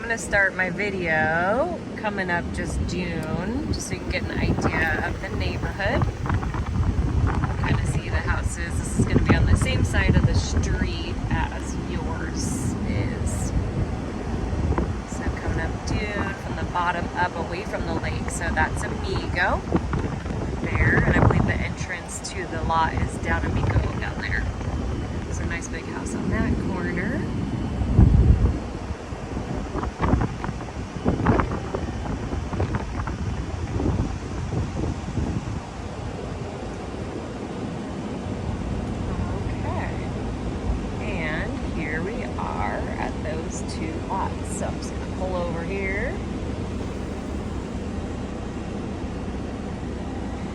gonna start my video coming up just Dune, just so you can get an idea of the neighborhood. Kind of see the houses. This is gonna be on the same side of the street as yours is. So coming up Dune from the bottom up away from the lake. So that's Amigo there, and I believe the entrance to the lot is down Amigo down there. So nice big house on that corner. Two lots. So I'm just gonna pull over here.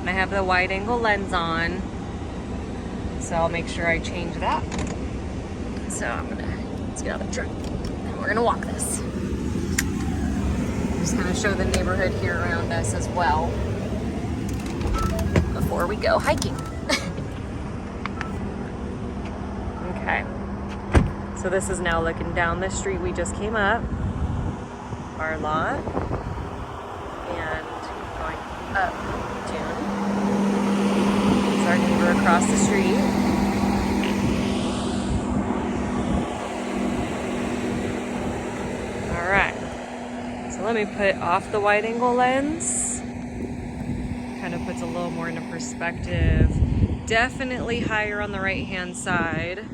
And I have the wide angle lens on, so I'll make sure I change that. So let's get out of the truck and we're gonna walk this. Just kind of show the neighborhood here around us as well before we go hiking. Okay. So this is now looking down the street we just came up, our lot, and going up Dune. It's our neighbor across the street. All right, so let me put off the wide angle lens. Kind of puts a little more into perspective. Definitely higher on the right-hand side.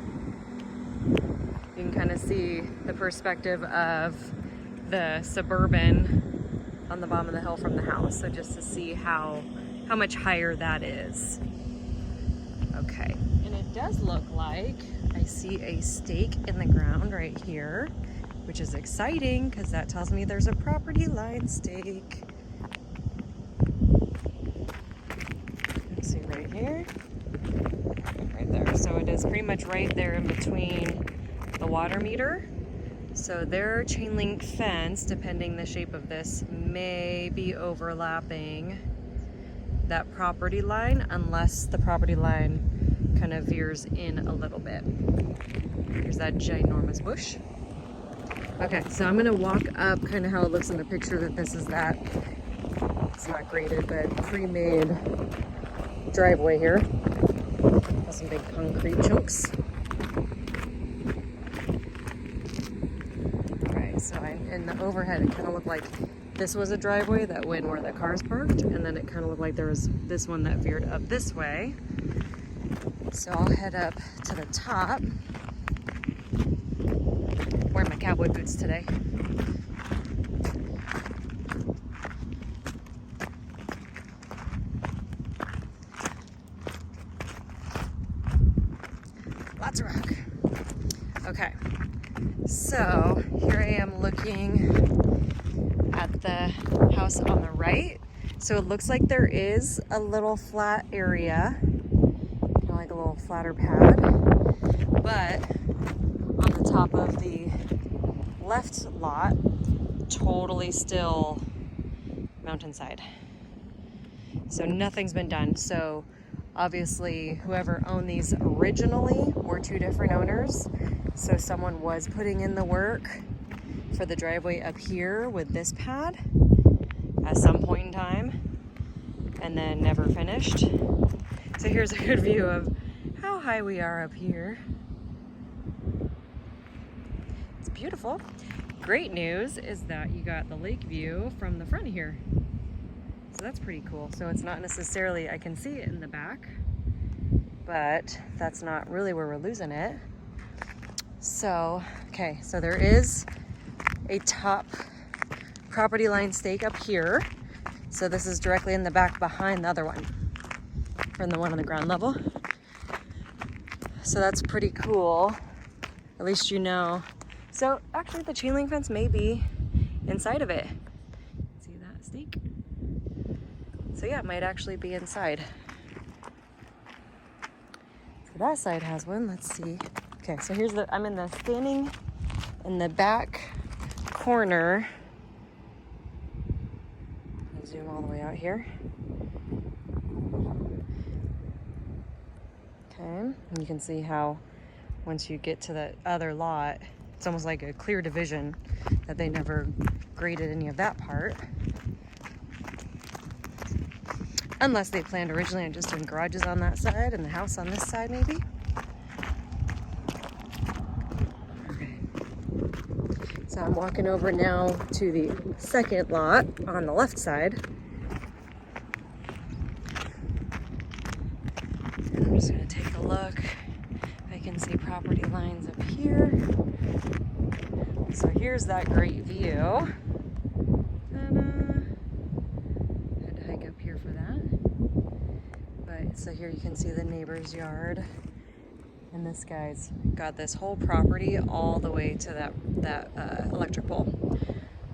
You can kind of see the perspective of the suburban on the bottom of the hill from the house. So just to see how much higher that is. Okay, and it does look like I see a stake in the ground right here, which is exciting because that tells me there's a property line stake. Let's see right here, right there. So it is pretty much right there in between the water meter. So their chain link fence, depending the shape of this, may be overlapping that property line unless the property line kind of veers in a little bit. Here's that ginormous bush. Okay, so I'm gonna walk up kind of how it looks in the picture that this is that, it's not graded, but pre-made driveway here. Got some big concrete chunks. So in the overhead, it kind of looked like this was a driveway that went where the cars parked, and then it kind of looked like there was this one that veered up this way. So I'll head up to the top. Wearing my cowboy boots today. Lots of rock. Okay. So here I am looking at the house on the right. So it looks like there is a little flat area, kind of like a little flatter pad, but on the top of the left lot, totally still mountainside. So nothing's been done. So obviously whoever owned these originally were two different owners. So someone was putting in the work for the driveway up here with this pad at some point in time and then never finished. So here's a good view of how high we are up here. It's beautiful. Great news is that you got the lake view from the front here. So that's pretty cool. So it's not necessarily, I can see it in the back, but that's not really where we're losing it. So, okay, so there is a top property line stake up here. So this is directly in the back behind the other one, from the one on the ground level. So that's pretty cool. At least you know. So actually the chain link fence may be inside of it. See that stake? So yeah, it might actually be inside. So that side has one, let's see. Okay, so here's I'm standing in the back corner. I'll zoom all the way out here. Okay, and you can see how once you get to the other lot, It's almost like a clear division that they never graded any of that part. Unless they planned originally on just doing garages on that side and the house on this side, maybe. Okay. So I'm walking over now to the second lot on the left side. And I'm just gonna take a look. I can see property lines up here. So here's that great view. Had to hike up here for that. But so here you can see the neighbor's yard. And this guy's got this whole property all the way to that electric pole.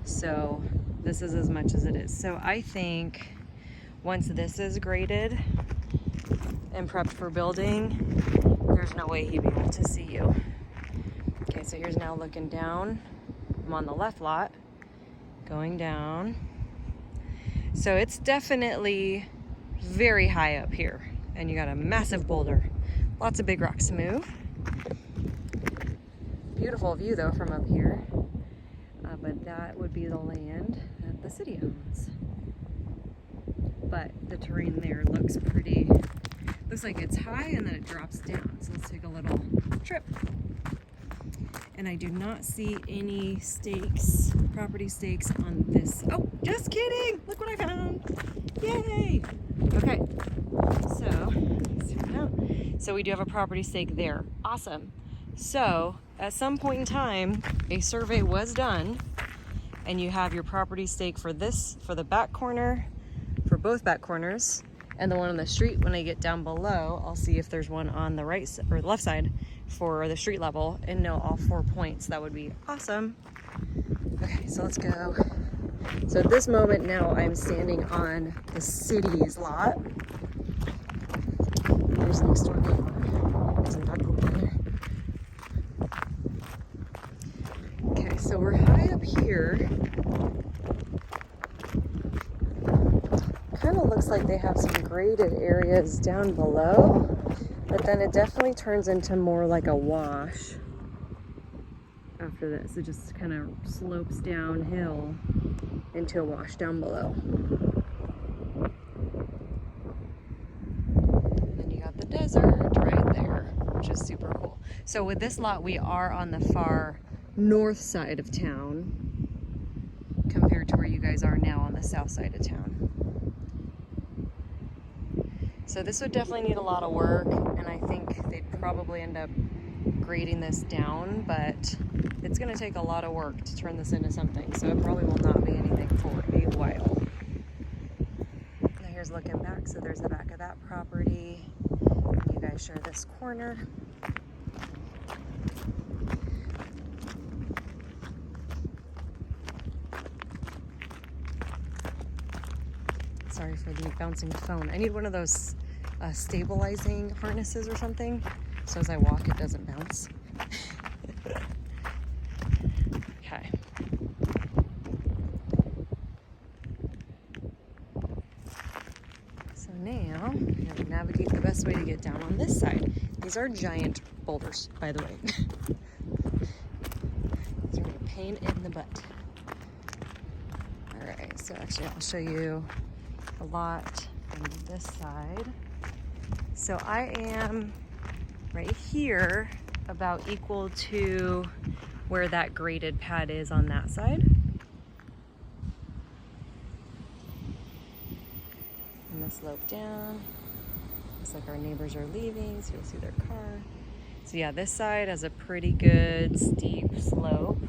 So this is as much as it is. So I think once this is graded and prepped for building, there's no way he'd be able to see you. Okay, so here's now looking down. I'm on the left lot, going down. So it's definitely very high up here, and you got a massive boulder. Lots of big rocks to move. Beautiful view though from up here, but that would be the land that the city owns. But the terrain there looks like it's high and then it drops down. So let's take a little trip. And I do not see any stakes, property stakes on this. Oh, just kidding! Look what I found! Yay! Okay, so zoom out. So we do have a property stake there. Awesome. So at some point in time, a survey was done, and you have your property stake for the back corner, for both back corners, and the one on the street. When I get down below, I'll see if there's one on the right or left side for the street level and know all 4 points. That would be awesome. Okay, so let's go. So at this moment now, I'm standing on the city's lot. Here's next door neighbor. There's a dog over there. Okay, so we're high up here. Kind of looks like they have some graded areas down below, but then it definitely turns into more like a wash after this. It just kind of slopes downhill into a wash down below. And then you got the desert right there, which is super cool. So with this lot, we are on the far north side of town compared to where you guys are now on the south side of town. So this would definitely need a lot of work, and I think they'd probably end up grading this down, but it's going to take a lot of work to turn this into something, so it probably will not be anything for a while. Now here's looking back, so there's the back of that property. You guys share this corner. Sorry for the bouncing phone. I need one of those stabilizing harnesses or something, so as I walk it doesn't bounce. Okay. So now I'm going to navigate the best way to get down on this side. These are giant boulders, by the way. These are a pain in the butt. Alright, so actually I'll show you a lot on this side. So I am right here, about equal to where that graded pad is on that side. And the slope down. Looks like our neighbors are leaving, so you'll see their car. So yeah, this side has a pretty good steep slope.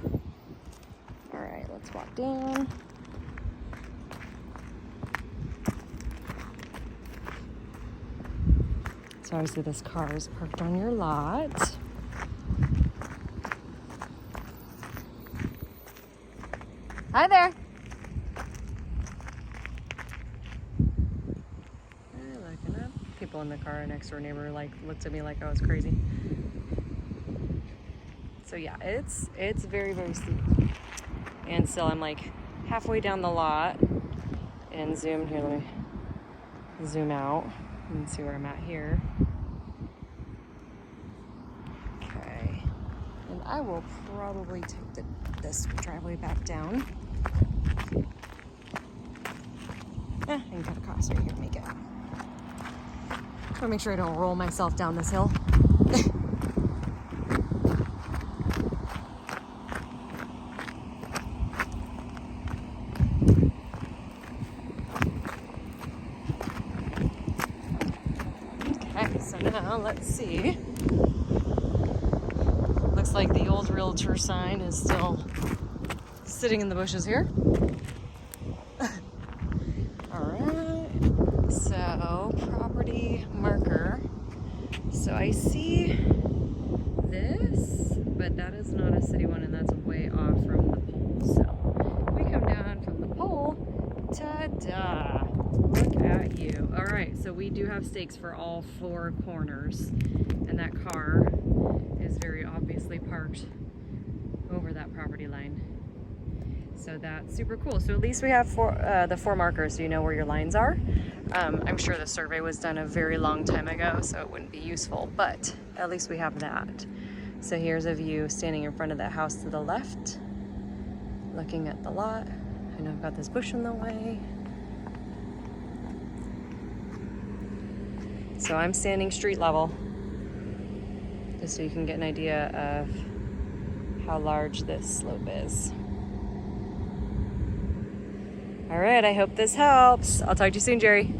All right, let's walk down. So obviously this car is parked on your lot. Hi there. Looking up. People in the car, next door neighbor looked at me like I was crazy. So yeah, it's very, very steep. And still I'm like halfway down the lot and zoom here, let me zoom out and see where I'm at here. Okay. And I will probably take this driveway back down. I can cut across right here and make it. I want to make sure I don't roll myself down this hill. Okay, so now let's see. Looks like the old realtor sign is still sitting in the bushes here. Alright, so property marker. So I see this, but that is not a city one, and that's way off from the pole. So we come down from the pole. Ta-da! Look at you. Alright, so we do have stakes for all 4 corners, and that car is very obviously parked over that property line. So that's super cool. So at least we have the 4 markers, so you know where your lines are. I'm sure the survey was done a very long time ago, so it wouldn't be useful, but at least we have that. So here's a view standing in front of that house to the left, looking at the lot. I know I've got this bush in the way. So I'm standing street level, just so you can get an idea of how large this slope is. All right, I hope this helps. I'll talk to you soon, Jerry.